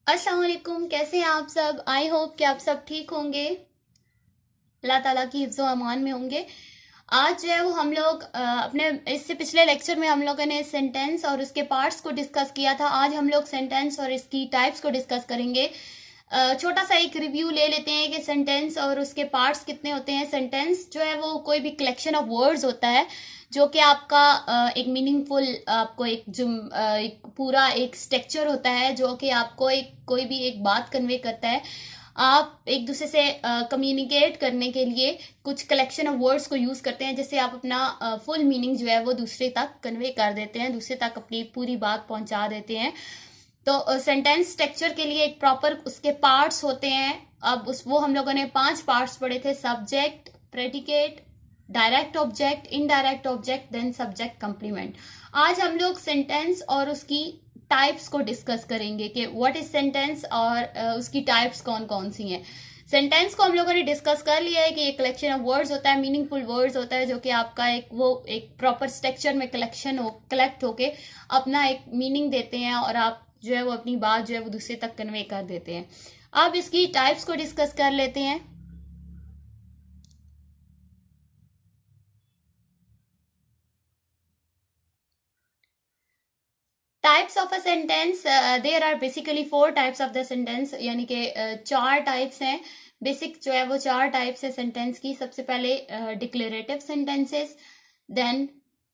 अस्सलाम वालेकुम। कैसे हैं आप सब? आई होप कि आप सब ठीक होंगे, अल्लाह ताला की हिफ्ज़ व अमान में होंगे। आज जो है वो हम लोग अपने इससे पिछले लेक्चर में हम लोगों ने सेंटेंस और उसके पार्ट्स को डिस्कस किया था। आज हम लोग सेंटेंस और इसकी टाइप्स को डिस्कस करेंगे। छोटा सा एक रिव्यू ले लेते हैं कि सेंटेंस और उसके पार्ट्स कितने होते हैं। सेंटेंस जो है वो कोई भी कलेक्शन ऑफ वर्ड्स होता है जो कि आपका एक मीनिंगफुल आपको एक पूरा एक स्ट्रक्चर होता है जो कि आपको एक कोई भी एक बात कन्वे करता है। आप एक दूसरे से कम्युनिकेट करने के लिए कुछ कलेक्शन ऑफ वर्ड्स को यूज करते हैं, जिससे आप अपना फुल मीनिंग जो है वो दूसरे तक कन्वे कर देते हैं, दूसरे तक अपनी पूरी बात पहुंचा देते हैं। तो सेंटेंस स्ट्रक्चर के लिए एक प्रॉपर उसके पार्ट्स होते हैं। अब उस वो हम लोगों ने 5 पार्ट्स पढ़े थे: subject, predicate, direct object, indirect object, then subject complement. आज हम लोग सेंटेंस और उसकी टाइप्स को डिस्कस करेंगे कि व्हाट इज सेंटेंस और उसकी टाइप्स कौन कौन सी हैं। सेंटेंस को हम लोगों ने डिस्कस कर लिया है कि ये कलेक्शन ऑफ वर्ड्स होता है, मीनिंगफुल वर्ड्स होता है जो कि आपका एक प्रॉपर स्ट्रक्चर में कलेक्ट होके अपना एक मीनिंग देते हैं और आप जो है वो अपनी बात जो है वो दूसरे तक कन्वे कर देते हैं। अब इसकी टाइप्स को डिस्कस कर लेते हैं। Types of a sentence, there are basically 4 types of the sentence, यानी कि 4 टाइप्स हैं। बेसिक जो है वो 4 टाइप्स है सेंटेंस की। सबसे पहले declarative sentences, then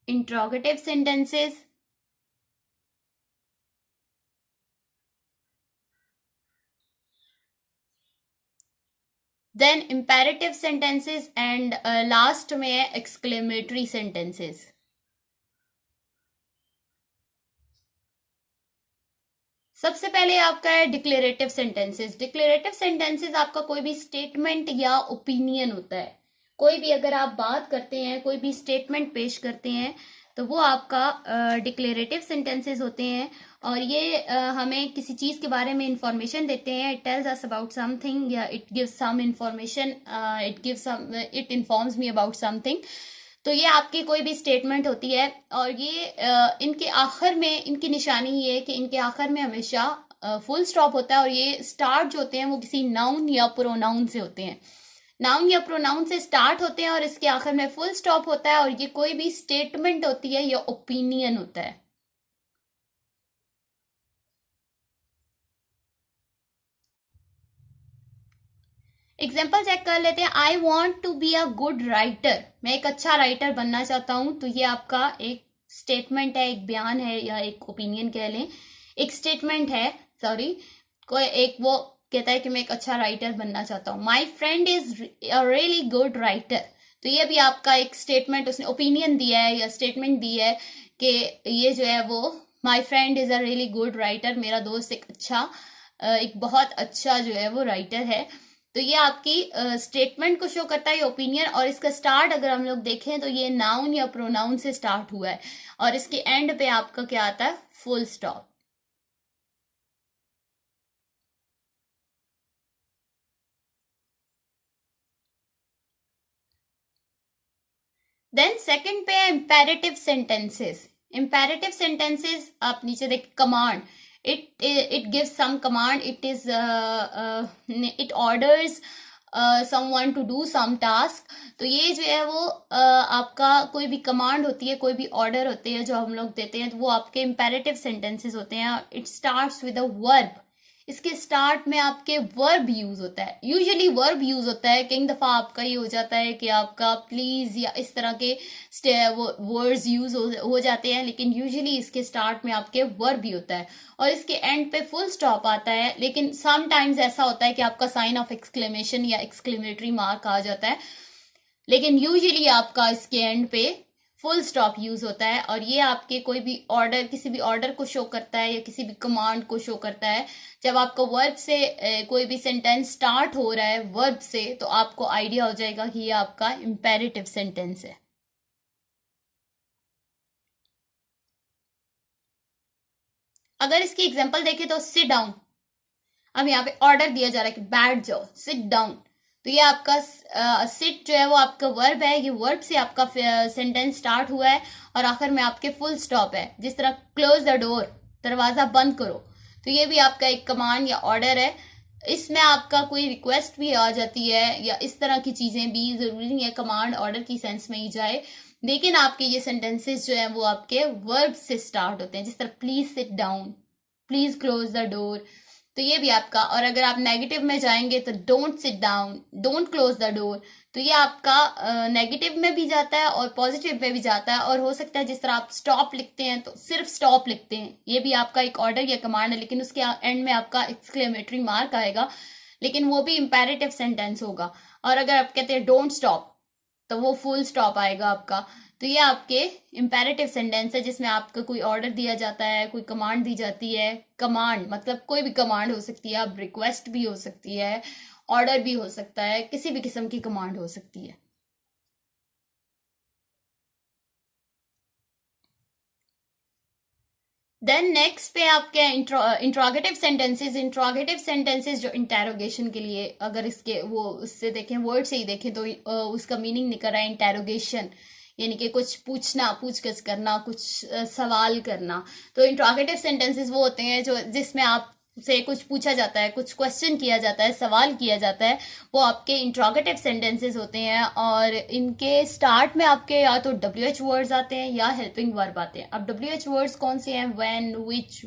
interrogative sentences, then imperative sentences and last में है एक्सक्लेमेटरी सेंटेंसेस। सबसे पहले आपका है डिक्लेरेटिव सेंटेंसेस। डिक्लेरेटिव सेंटेंसेस आपका कोई भी स्टेटमेंट या ओपिनियन होता है। कोई भी अगर आप बात करते हैं, कोई भी स्टेटमेंट पेश करते हैं, तो वो आपका डिक्लेरेटिव सेंटेंसेस होते हैं। और ये हमें किसी चीज के बारे में इंफॉर्मेशन देते हैं। It tells us about something या it gives some information, it informs me about something. तो ये आपकी कोई भी स्टेटमेंट होती है और ये इनके आखिर में इनकी निशानी ये है कि इनके आखिर में हमेशा फुल स्टॉप होता है और ये स्टार्ट जो होते हैं वो किसी नाउन या प्रोनाउन से होते हैं। नाउन या प्रोनाउन से स्टार्ट होते हैं और इसके आखिर में फुल स्टॉप होता है और ये कोई भी स्टेटमेंट होती है या ओपिनियन होता है। एग्जाम्पल चेक कर लेते हैं। I want to be a good writer, मैं एक अच्छा राइटर बनना चाहता हूं। तो ये आपका एक स्टेटमेंट है, एक बयान है या एक ओपिनियन कह लें, एक स्टेटमेंट है। सॉरी, कोई एक वो कहता है कि मैं एक अच्छा राइटर बनना चाहता हूँ। My friend is a really good writer, तो ये भी आपका एक स्टेटमेंट, उसने ओपिनियन दिया है या स्टेटमेंट दी है कि ये जो है वो my friend is a really good writer, मेरा दोस्त एक बहुत अच्छा जो है वो राइटर है। तो ये आपकी स्टेटमेंट को शो करता है ओपिनियन। और इसका स्टार्ट अगर हम लोग देखें तो ये नाउन या प्रोनाउन से स्टार्ट हुआ है और इसके एंड पे आपका क्या आता है? Full stop. देन सेकंड पे है इंपेरेटिव सेंटेंसेस। इंपेरेटिव सेंटेंसेस आप नीचे देख, command, it gives some command, it orders someone to do some task. तो ये जो है वो आपका कोई भी कमांड होती है, कोई भी ऑर्डर होते हैं जो हम लोग देते हैं, तो वो आपके इंपेरेटिव सेंटेंसेस होते हैं। It starts with a verb, इसके स्टार्ट में आपके वर्ब यूज होता है। यूजुअली वर्ब यूज होता है, कई दफा आपका ये हो जाता है कि आपका प्लीज या इस तरह के वर्ड्स यूज हो जाते हैं, लेकिन यूजुअली इसके स्टार्ट में आपके वर्ब ही होता है और इसके एंड पे फुल स्टॉप आता है। लेकिन समटाइम्स ऐसा होता है कि आपका साइन ऑफ एक्सक्लेमेशन या एक्सक्लेमेटरी मार्क आ जाता है, लेकिन यूजुअली आपका इसके एंड पे फुल स्टॉप यूज होता है। और ये आपके कोई भी ऑर्डर, किसी भी ऑर्डर को शो करता है या किसी भी कमांड को शो करता है। जब आपका वर्ब से कोई भी सेंटेंस स्टार्ट हो रहा है वर्ब से, तो आपको आइडिया हो जाएगा कि ये आपका इंपेरेटिव सेंटेंस है। अगर इसकी एग्जांपल देखें तो सिट डाउन, अब यहाँ पे ऑर्डर दिया जा रहा है कि बैठ जाओ, सिट डाउन। तो ये आपका सिट जो है वो आपका वर्ब है, ये वर्ब से आपका सेंटेंस स्टार्ट हुआ है और आखिर में आपके फुल स्टॉप है। जिस तरह क्लोज द डोर, दरवाजा बंद करो, तो ये भी आपका एक कमांड या ऑर्डर है। इसमें आपका कोई रिक्वेस्ट भी आ जाती है या इस तरह की चीजें भी, जरूरी नहीं है कमांड ऑर्डर की सेंस में ही जाए, लेकिन आपके ये सेंटेंसेस जो है वो आपके वर्ब से स्टार्ट होते हैं, जिस तरह please sit down, please close the door. तो ये भी आपका, और अगर आप नेगेटिव में जाएंगे तो don't sit down, don't close the door, तो ये आपका नेगेटिव में भी जाता है और पॉजिटिव में भी जाता है। और हो सकता है जिस तरह आप स्टॉप लिखते हैं तो सिर्फ स्टॉप लिखते हैं, ये भी आपका एक ऑर्डर या कमांड है, लेकिन उसके एंड में आपका एक्सक्लेमेटरी मार्क आएगा, लेकिन वो भी इंपेरेटिव सेंटेंस होगा। और अगर आप कहते हैं डोंट स्टॉप तो वो फुल स्टॉप आएगा आपका। तो ये आपके इंपेरेटिव सेंटेंस है जिसमें आपको कोई ऑर्डर दिया जाता है, कोई कमांड दी जाती है। कमांड मतलब कोई भी कमांड हो सकती है, अब रिक्वेस्ट भी हो सकती है, ऑर्डर भी हो सकता है, किसी भी किस्म की कमांड हो सकती है। देन नेक्स्ट पे आपके इंट्रोगेटिव सेंटेंसेस। इंट्रोगेटिव सेंटेंसेस जो इंटेरोगेशन के लिए, अगर इसके वो उससे देखें, वर्ड से ही देखें तो उसका मीनिंग निकल रहा है इंटेरोगेशन, यानी कि कुछ पूछना, पूछगछ करना, कुछ सवाल करना। तो इंट्रोगेटिव सेंटेंसेस वो होते हैं जो जिसमें आप से कुछ पूछा जाता है, कुछ क्वेश्चन किया जाता है, सवाल किया जाता है, वो आपके इंट्रोगेटिव सेंटेंसेस होते हैं। और इनके स्टार्ट में आपके या तो WH वर्ड्स आते हैं या हेल्पिंग वर्ब आते हैं। अब WH वर्ड्स कौन से हैं? When, which,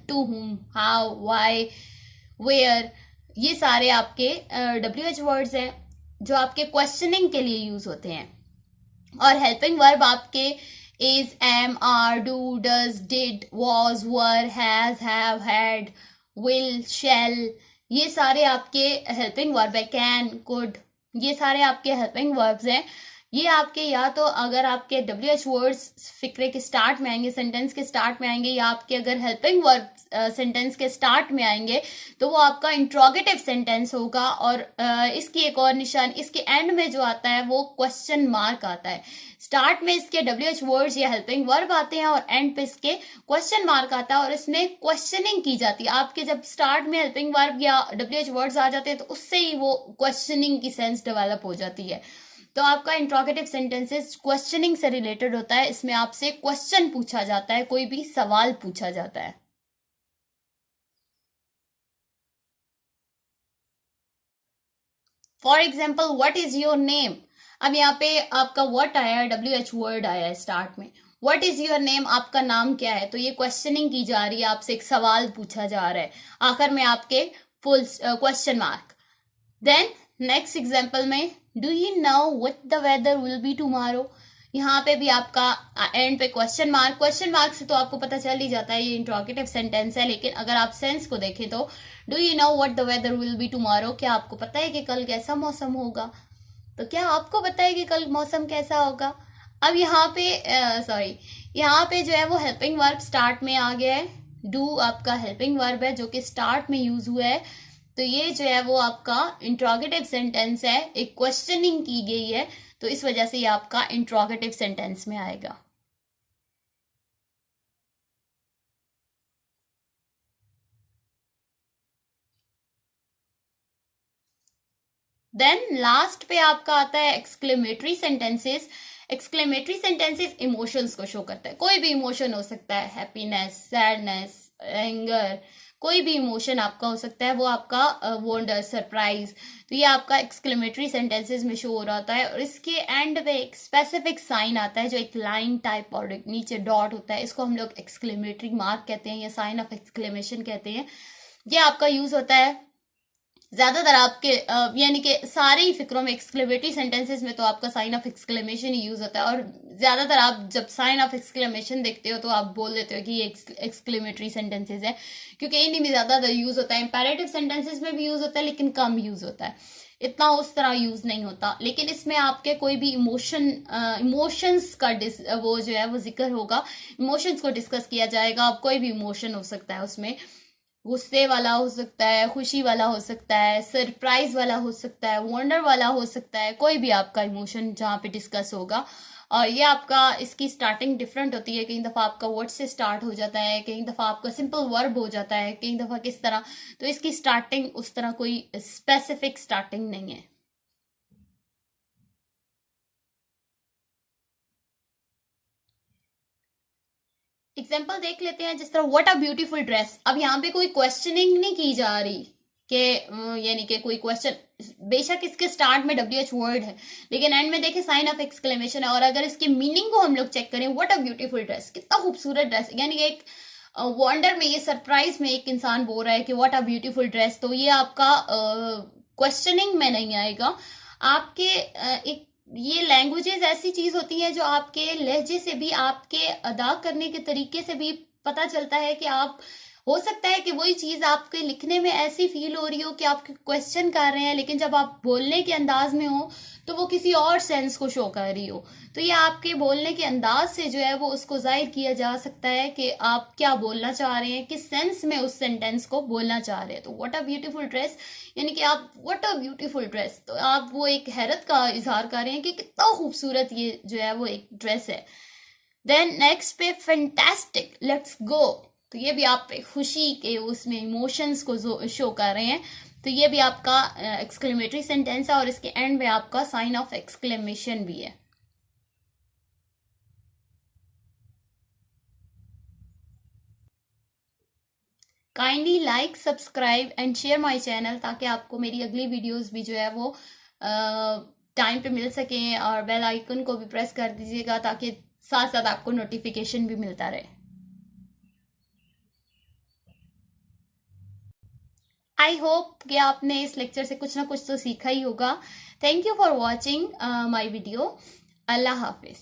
to whom, how, why, where, ये सारे आपके WH वर्ड्स हैं जो आपके क्वेश्चनिंग के लिए यूज होते हैं। और हेल्पिंग वर्ब आपके is, am, are, do, does, did, was, were, has, have, had, will, shall, ये सारे आपके हेल्पिंग वर्ब है। कैन, कुड, ये सारे आपके हेल्पिंग वर्ब्स हैं। ये आपके या तो अगर आपके WH वर्ड्स फिक्रे के स्टार्ट में आएंगे, सेंटेंस के स्टार्ट में आएंगे, या आपके अगर हेल्पिंग वर्ब सेंटेंस के स्टार्ट में आएंगे तो वो आपका इंट्रोगेटिव सेंटेंस होगा। और इसकी एक और निशान, इसके एंड में जो आता है वो क्वेश्चन मार्क आता है। स्टार्ट में इसके WH वर्ड्स या हेल्पिंग वर्ब आते हैं और एंड पे इसके क्वेश्चन मार्क आता है, और इसमें क्वेश्चनिंग की जाती है। आपके जब स्टार्ट में हेल्पिंग वर्ब या WH वर्ड्स आ जाते हैं तो उससे ही वो क्वेश्चनिंग की सेंस डेवलप हो जाती है। तो आपका इंट्रोगेटिव सेंटेंसेस क्वेश्चनिंग से रिलेटेड होता है, इसमें आपसे क्वेश्चन पूछा जाता है, कोई भी सवाल पूछा जाता है। For example, what is your name. अब यहाँ पे आपका व्हाट आया है, WH वर्ड आया है स्टार्ट में। व्हाट इज योर नेम, आपका नाम क्या है, तो ये क्वेश्चनिंग की जा रही है, आपसे एक सवाल पूछा जा रहा है। आखिर में आपके full question mark. Then next example में, do you know what the weather will be tomorrow. यहाँ पे भी आपका एंड पे क्वेश्चन मार्क। क्वेश्चन मार्क से तो आपको पता चल ही जाता है ये इंट्रोगेटिव सेंटेंस है, लेकिन अगर आप सेंस को देखें तो do you know what the weather will be tomorrow, क्या आपको पता है कि कल कैसा मौसम होगा। तो क्या आपको पता है कि कल मौसम कैसा होगा। अब यहाँ पे सॉरी, यहाँ पे जो है वो हेल्पिंग वर्ब स्टार्ट में आ गया है। डू आपका हेल्पिंग वर्ब है जो कि स्टार्ट में यूज हुआ है। तो ये जो है वो आपका इंट्रोगेटिव सेंटेंस है, एक क्वेश्चनिंग की गई है, तो इस वजह से ये आपका इंट्रोगेटिव सेंटेंस में आएगा। देन लास्ट पे आपका आता है exclamatory sentences. Exclamatory sentences emotions को शो करता है, कोई भी इमोशन हो सकता है, हैप्पीनेस, सैडनेस, एंगर, कोई भी इमोशन आपका हो सकता है, वो आपका वंडर, सरप्राइज। तो ये आपका एक्सक्लेमेटरी सेंटेंसेस में शो हो रहा होता है। और इसके एंड पे एक स्पेसिफिक साइन आता है जो एक लाइन टाइप और एक नीचे डॉट होता है, इसको हम लोग एक्सक्लेमेटरी मार्क कहते हैं या साइन ऑफ एक्सक्लेमेशन कहते हैं। ये आपका यूज होता है ज्यादातर आपके यानी कि सारे ही फिक्रों में, एक्सक्लेमेटरी सेंटेंसेस में तो आपका साइन ऑफ एक्सक्लेमेशन ही यूज होता है। और ज्यादातर आप जब साइन ऑफ एक्सक्लेमेशन देखते हो तो आप बोल देते हो कि ये एक्सक्लेमेटरी सेंटेंसेस है, क्योंकि इन्हीं में ज्यादातर यूज होता है। इंपेरेटिव सेंटेंसेस में भी यूज होता है लेकिन कम यूज होता है, इतना उस तरह यूज नहीं होता। लेकिन इसमें आपके कोई भी इमोशंस का वो जो है वो जिक्र होगा, इमोशंस को डिस्कस किया जाएगा। अब कोई भी इमोशन हो सकता है उसमें, गुस्से वाला हो सकता है, खुशी वाला हो सकता है, सरप्राइज वाला हो सकता है, वंडर वाला हो सकता है, कोई भी आपका इमोशन जहाँ पे डिस्कस होगा। और ये आपका इसकी स्टार्टिंग डिफरेंट होती है, कई दफ़ा आपका वर्ड से स्टार्ट हो जाता है, कई दफ़ा आपका सिंपल वर्ब हो जाता है, कई दफ़ा किस तरह। तो इसकी स्टार्टिंग उस तरह कोई स्पेसिफिक स्टार्टिंग नहीं है। एग्जाम्पल देख लेते हैं, जिस तरह व्हाट अ ब्यूटीफुल ड्रेस। अब यहाँ पे कोई क्वेश्चनिंग नहीं की जा रही कि यानी कि कोई क्वेश्चन, बेशक इसके स्टार्ट में WH वर्ड है, लेकिन एंड में देखे साइन ऑफ एक्सक्लेमेशन है। और अगर इसके मीनिंग को हम लोग चेक करें, व्हाट अ ब्यूटीफुल ड्रेस, कितना खूबसूरत ड्रेस, यानी कि एक वंडर में, ये सरप्राइज में एक इंसान बोल रहा है कि व्हाट अ ब्यूटीफुल ड्रेस। तो ये आपका क्वेश्चनिंग में नहीं आएगा। आपके एक ये लैंग्वेजेस ऐसी चीज होती है जो आपके लहजे से भी, आपके अदा करने के तरीके से भी पता चलता है कि आप, हो सकता है कि वही चीज आपके लिखने में ऐसी फील हो रही हो कि आप क्वेश्चन कर रहे हैं, लेकिन जब आप बोलने के अंदाज में हो तो वो किसी और सेंस को शो कर रही हो। तो ये आपके बोलने के अंदाज से जो है वो उसको जाहिर किया जा सकता है कि आप क्या बोलना चाह रहे हैं, किस सेंस में उस सेंटेंस को बोलना चाह रहे हैं। तो व्हाट अ ब्यूटीफुल ड्रेस, यानी कि आप व्हाट अ ब्यूटीफुल ड्रेस, तो आप वो एक हैरत का इजहार कर रहे हैं कि कितना खूबसूरत ये जो है वो एक ड्रेस है। देन नेक्स्ट पे फैंटास्टिक, लेट्स गो, तो ये भी आप खुशी के उसमें इमोशंस को शो कर रहे हैं। तो ये भी आपका एक्सक्लेमेटरी सेंटेंस है, और इसके एंड में आपका साइन ऑफ एक्सक्लेमेशन भी है। Kindly like, subscribe and share my channel, ताकि आपको मेरी अगली वीडियोस भी जो है वो टाइम पे मिल सकें, और बेल आइकन को भी प्रेस कर दीजिएगा ताकि साथ साथ आपको नोटिफिकेशन भी मिलता रहे। आई होप कि आपने इस लेक्चर से कुछ ना कुछ तो सीखा ही होगा। Thank you for watching my video. Allah Hafiz.